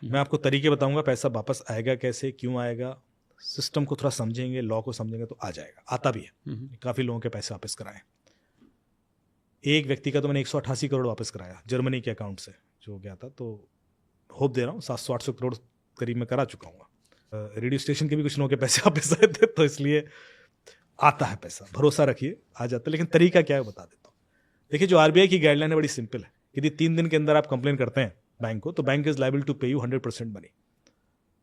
मैं आपको तरीके बताऊंगा, पैसा वापस आएगा कैसे, क्यों आएगा, सिस्टम को थोड़ा समझेंगे, लॉ को समझेंगे तो आ जाएगा, आता भी है। काफ़ी लोगों के पैसे वापस कराए। एक व्यक्ति का तो मैंने 188 करोड़ वापस कराया जर्मनी के अकाउंट से जो गया था, तो होप दे रहा हूँ 700-800 करोड़ करीब मैं करा चुका हूँ। रेडियो स्टेशन के भी कुछ लोगों के पैसे वापस आए थे, तो इसलिए आता है पैसा, भरोसा रखिए आ जाता है। लेकिन तरीका क्या है बता देता हूँ। देखिए, जो आरबीआई की गाइडलाइन है बड़ी सिंपल है। यदि 3 दिन के अंदर आप कंप्लेन करते हैं बैंक को, तो bank is liable to pay you 100% money.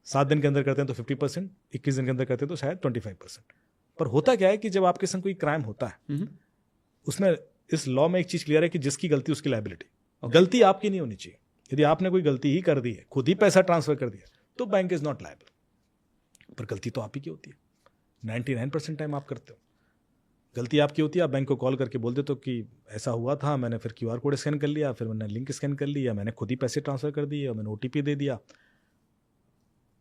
7 दिन के अंदर करते हैं तो 50%, 21 दिन के अंदर करते हैं तो शायद 25%। पर होता क्या है कि जब आपके संग कोई क्राइम होता है, उसमें इस लॉ में एक चीज क्लियर है कि जिसकी गलती उसकी लायबिलिटी। गलती आपकी नहीं होनी चाहिए। यदि आपने कोई गलती ही कर दी है, खुद ही पैसा ट्रांसफर कर दिया, तो बैंक इज नॉट लायबल। पर गलती तो आप ही की होती है, 99% टाइम आप करते हो। गलती आपकी होती है, आप बैंक को कॉल करके बोल देते हो कि ऐसा हुआ था, मैंने फिर QR कोड स्कैन कर लिया, फिर मैंने लिंक स्कैन कर लिया, मैंने खुद ही पैसे ट्रांसफर कर दिए और मैंने OTP दे दिया।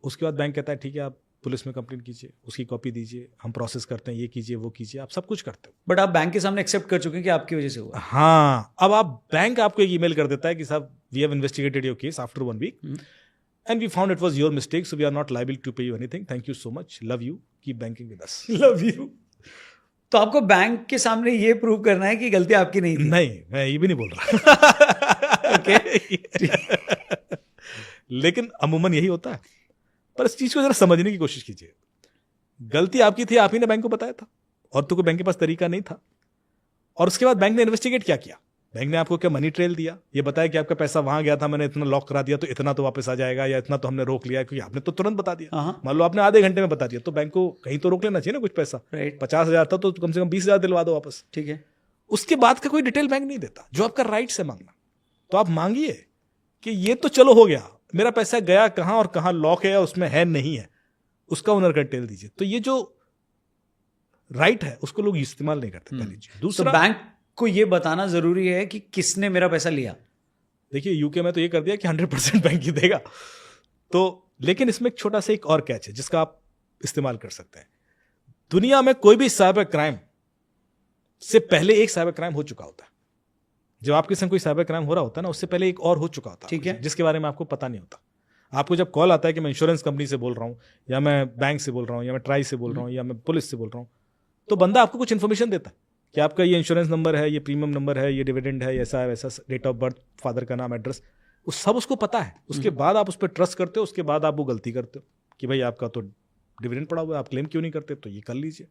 उसके बाद बैंक कहता है ठीक है आप पुलिस में कंप्लेंट कीजिए, उसकी कॉपी दीजिए, हम प्रोसेस करते हैं, ये कीजिए वो कीजिए, आप सब कुछ करते हो। बट आप बैंक के सामने एक्सेप्ट कर चुके हैं कि आपकी वजह से हुआ। हाँ, अब आप बैंक आपको एक ईमेल कर देता है कि साहब we have investigated your case after 1 week and we found it was your mistake, so we are not liable to pay you anything, thank you so much, love you, keep banking with us. Love you. तो आपको bank के सामने ये prove करना है कि गलती आपकी नहीं थी। नहीं, मैं ये भी नहीं बोल रहा। ओके। लेकिन अमूमन यही होता है। पर इस चीज को जरा समझने की कोशिश कीजिए। गलती आपकी थी, आप ही ने बैंक को बताया था, और तो कोई बैंक के पास तरीका नहीं था। और उसके बाद बैंक ने इन्वेस्टिगेट क्या किया? बैंक ने आपको क्या मनी ट्रेल दिया, ये बताया कि आपका पैसा वहां गया था, मैंने इतना लॉक करा दिया तो इतना तो वापस आ जाएगा, या इतना तो हमने रोक लिया, क्योंकि आपने तो तुरंत बता दिया। मान लो आपने आधे घंटे में बता दिया, तो बैंक को कहीं तो रोक लेना चाहिए ना कुछ पैसा। 50,000 था तो कम से कम 20,000 दिलवा दो वापस। ठीक है। उसके बाद का कोई डिटेल बैंक नहीं देता, जो आपका राइट से मांगना। तो आप मांगिए कि ये तो चलो हो गया, मेरा पैसा गया कहां और कहां लॉक है, उसमें है नहीं है, उसका ओनर का डिटेल दीजिए। तो ये जो राइट है उसको लोग इस्तेमाल नहीं करते, पहली चीज। दूसरा, बैंक को ये बताना जरूरी है कि किसने मेरा पैसा लिया। देखिए यूके में तो ये कर दिया कि 100% बैंक ही देगा। तो लेकिन इसमें एक छोटा सा एक और कैच है जिसका आप इस्तेमाल कर सकते हैं। दुनिया में कोई भी साइबर क्राइम से पहले एक साइबर क्राइम हो चुका होता है। जब आपके संग कोई साइबर क्राइम हो रहा होता है ना, उससे पहले एक और हो चुका होता है, ठीक है, जिसके बारे में आपको पता नहीं होता। आपको जब कॉल आता है कि मैं इंश्योरेंस कंपनी से बोल रहा हूं, या मैं बैंक से बोल रहा हूं, या मैं ट्राई से बोल रहा हूं, या मैं पुलिस से बोल रहा हूं, तो बंदा आपको कुछ इन्फॉर्मेशन देता है कि आपका ये इंश्योरेंस नंबर है, ये प्रीमियम नंबर है, ये डिविडेंड है, ऐसा है वैसा, डेट ऑफ बर्थ, फादर का नाम, एड्रेस, वो सब उसको पता है। उसके बाद आप उस पर ट्रस्ट करते हो, उसके बाद आप वो गलती करते हो कि भाई आपका तो डिविडेंड पड़ा हुआ है, आप क्लेम क्यों नहीं करते, तो ये कर लीजिए।